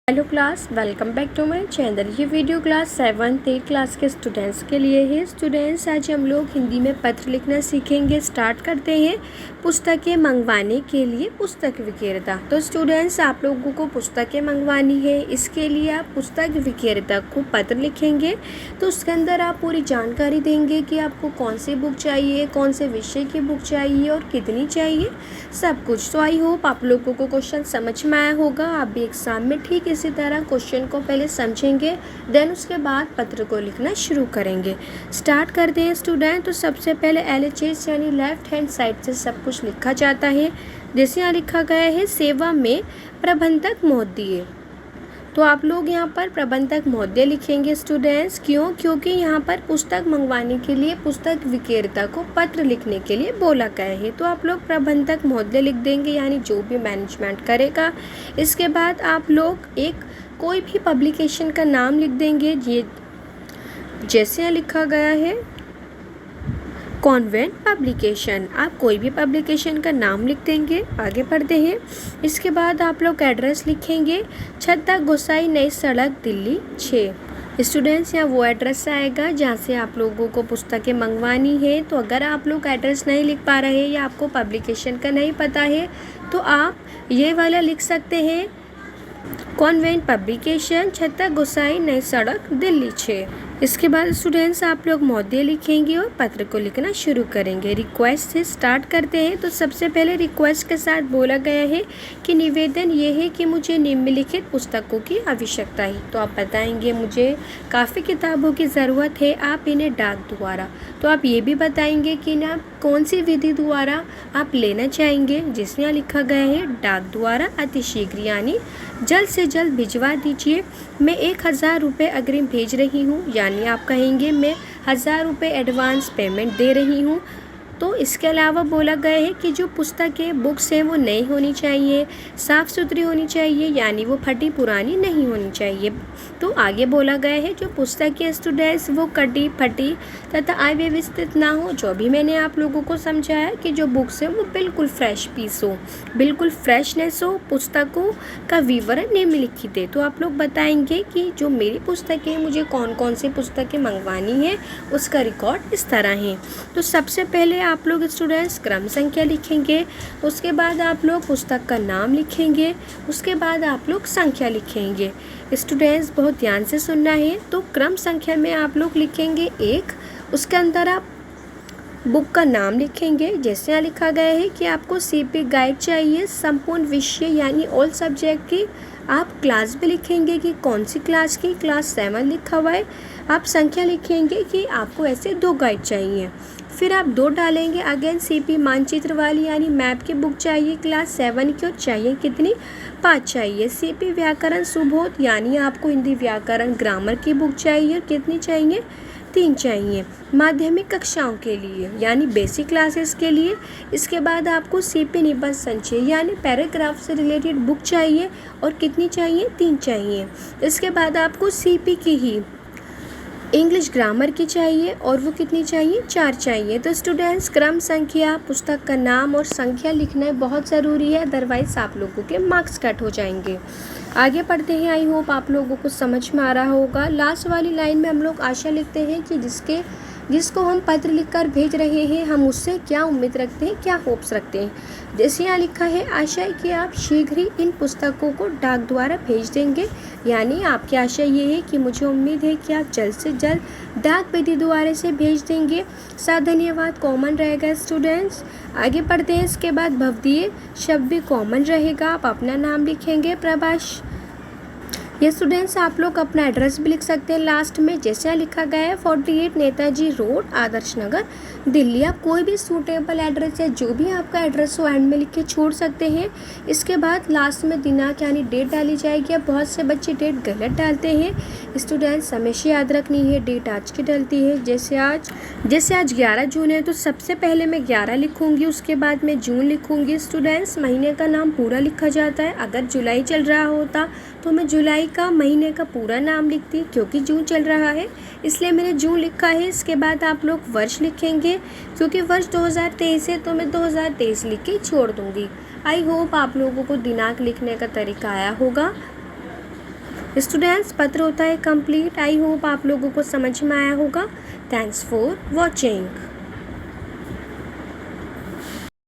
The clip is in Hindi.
Hello class, welcome back to my channel. ये video class 7th 8th class के स्टूडेंट्स के लिए है। स्टूडेंट्स, आज हम लोग हिंदी में पत्र लिखना सीखेंगे। स्टार्ट करते हैं। पुस्तकें मंगवाने के लिए पुस्तक विक्रेता। तो स्टूडेंट्स, आप लोगों को पुस्तकें मंगवानी है। इसके लिए आप पुस्तक विक्रेता को पत्र लिखेंगे। तो उसके अंदर आप पूरी जानकारी देंगे कि आपको कौन सी बुक चाहिए, कौन से विषय की बुक चाहिए और कितनी चाहिए, सब कुछ। तो आई होप आप लोगों को क्वेश्चन समझ में आया होगा। आप भी एग्जाम में ठीक इसी तरह क्वेश्चन को पहले समझेंगे, देन उसके बाद पत्र को लिखना शुरू करेंगे। स्टार्ट करते हैं स्टूडेंट। तो सबसे पहले LHS यानी लेफ्ट हैंड साइड से सब कुछ लिखा जाता है। जैसे यहाँ लिखा गया है, सेवा में प्रबंधक महोदय। तो आप लोग यहाँ पर प्रबंधक महोदय लिखेंगे स्टूडेंट्स। क्यों? क्योंकि यहाँ पर पुस्तक मंगवाने के लिए पुस्तक विक्रेता को पत्र लिखने के लिए बोला गया है। तो आप लोग प्रबंधक महोदय लिख देंगे, यानी जो भी मैनेजमेंट करेगा। इसके बाद आप लोग एक कोई भी पब्लिकेशन का नाम लिख देंगे। ये जैसे यहाँ लिखा गया है, कॉन्वेंट पब्लिकेशन। आप कोई भी पब्लिकेशन का नाम लिख देंगे। आगे बढ़ते हैं। इसके बाद आप लोग एड्रेस लिखेंगे, छत्ता गोसाई नई सड़क दिल्ली 6। स्टूडेंट्स, यहाँ वो एड्रेस आएगा जहाँ से आप लोगों को पुस्तकें मंगवानी है। तो अगर आप लोग एड्रेस नहीं लिख पा रहे या आपको पब्लिकेशन का नहीं पता है, तो आप ये वाला लिख सकते हैं, कॉन्वेंट पब्लिकेशन, छत्ता गोसाई नई सड़क दिल्ली 6। इसके बाद स्टूडेंट्स, आप लोग महोदय लिखेंगे और पत्र को लिखना शुरू करेंगे। रिक्वेस्ट से स्टार्ट करते हैं। तो सबसे पहले रिक्वेस्ट के साथ बोला गया है कि निवेदन ये है कि मुझे निम्नलिखित पुस्तकों की आवश्यकता है। तो आप बताएंगे मुझे काफ़ी किताबों की ज़रूरत है, आप इन्हें डाक द्वारा। तो आप ये भी बताएंगे कि ना कौन सी विधि द्वारा आप लेना चाहेंगे। जिसमें यहाँ लिखा गया है, डाक द्वारा अतिशीघ्र, यानी जल्द से जल्द भिजवा दीजिए। मैं 1000 रुपये अग्रिम भेज रही हूँ, यानी आप कहेंगे मैं 1000 रुपये एडवांस पेमेंट दे रही हूँ। तो इसके अलावा बोला गया है कि जो पुस्तकें बुक्स हैं वो नई होनी चाहिए, साफ़ सुथरी होनी चाहिए, यानी वो फटी पुरानी नहीं होनी चाहिए। तो आगे बोला गया है जो पुस्तकें स्टूडेंट्स वो कटी फटी तथा अव्यवस्थित ना हो। जो भी मैंने आप लोगों को समझाया कि जो बुक्स हैं वो बिल्कुल फ्रेश पीस हो, बिल्कुल फ्रेशनेस हो, पुस्तकों का विवरण निम्नलिखित है। तो आप लोग बताएंगे कि जो मेरी पुस्तकें हैं, मुझे कौन कौन सी पुस्तकें मंगवानी है, उसका रिकॉर्ड इस तरह है। तो सबसे पहले आप लोग स्टूडेंट्स क्रम संख्या लिखेंगे। उसके बाद आप लोग पुस्तक का नाम लिखेंगे। उसके बाद आप लोग संख्या लिखेंगे। स्टूडेंट्स, बहुत ध्यान से सुनना है। तो क्रम संख्या में आप लोग लिखेंगे 1। उसके अंदर आप बुक का नाम लिखेंगे। जैसे यहाँ लिखा गया है कि आपको CP गाइड चाहिए संपूर्ण विषय यानी ऑल सब्जेक्ट की। आप क्लास भी लिखेंगे कि कौन सी क्लास की, क्लास 7 लिखा हुआ है। आप संख्या लिखेंगे कि आपको ऐसे 2 गाइड चाहिए। फिर आप 2 डालेंगे। अगेन CP मानचित्र वाली यानी मैप की बुक चाहिए क्लास 7 की, और चाहिए कितनी, 5 चाहिए। CP व्याकरण सुबोध यानी आपको हिंदी व्याकरण ग्रामर की बुक चाहिए, और कितनी चाहिए, 3 चाहिए। माध्यमिक कक्षाओं के लिए यानी बेसिक क्लासेस के लिए। इसके बाद आपको CP निबंध संचय यानी पैराग्राफ से रिलेटेड बुक चाहिए, और कितनी चाहिए, 3 चाहिए। इसके बाद आपको CP की ही इंग्लिश ग्रामर की चाहिए, और वो कितनी चाहिए, 4 चाहिए। तो स्टूडेंट्स, क्रम संख्या, पुस्तक का नाम और संख्या लिखना बहुत ज़रूरी है, अदरवाइज़ आप लोगों के मार्क्स कट हो जाएंगे। आगे पढ़ते हैं। आई होप आप लोगों को समझ में आ रहा होगा। लास्ट वाली लाइन में हम लोग आशा लिखते हैं कि जिसको हम पत्र लिखकर भेज रहे हैं, हम उससे क्या उम्मीद रखते हैं, क्या होप्स रखते हैं। जैसे यहाँ लिखा है, आशा है कि आप शीघ्र ही इन पुस्तकों को डाक द्वारा भेज देंगे, यानी आपकी आशा ये है कि मुझे उम्मीद है कि आप जल्द से जल्द डाक विधि द्वारा से भेज देंगे। साथ धन्यवाद कॉमन रहेगा स्टूडेंट्स। आगे पढ़ते हैं। इसके बाद भवदीय शब्द भी कॉमन रहेगा। आप अपना नाम लिखेंगे, प्रभाष। ये स्टूडेंट्स, आप लोग अपना एड्रेस भी लिख सकते हैं लास्ट में। जैसे यहाँ लिखा गया है, 48 नेताजी रोड, आदर्श नगर, दिल्ली। आप कोई भी सूटेबल एड्रेस है, जो भी आपका एड्रेस हो, एंड में लिख के छोड़ सकते हैं। इसके बाद लास्ट में दिनांक यानी डेट डाली जाएगी। अब बहुत से बच्चे डेट गलत डालते हैं। स्टूडेंट्स, हमेशा याद रखनी है डेट आज की डलती है। जैसे आज 11 जून है, तो सबसे पहले मैं 11 लिखूँगी, उसके बाद मैं जून लिखूँगी। स्टूडेंट्स, महीने का नाम पूरा लिखा जाता है। अगर जुलाई चल रहा होता तो मैं जुलाई का महीने का पूरा नाम लिखती, क्योंकि जून चल रहा है इसलिए मैंने जून लिखा है। इसके बाद आप लोग वर्ष लिखेंगे, क्योंकि वर्ष 2023 है तो मैं 2023 लिख के छोड़ दूँगी। आई होप आप लोगों को दिनांक लिखने का तरीका आया होगा। स्टूडेंट्स पत्र होता है कंप्लीट। आई होप आप लोगों को समझ में आया होगा। Thanks for watching.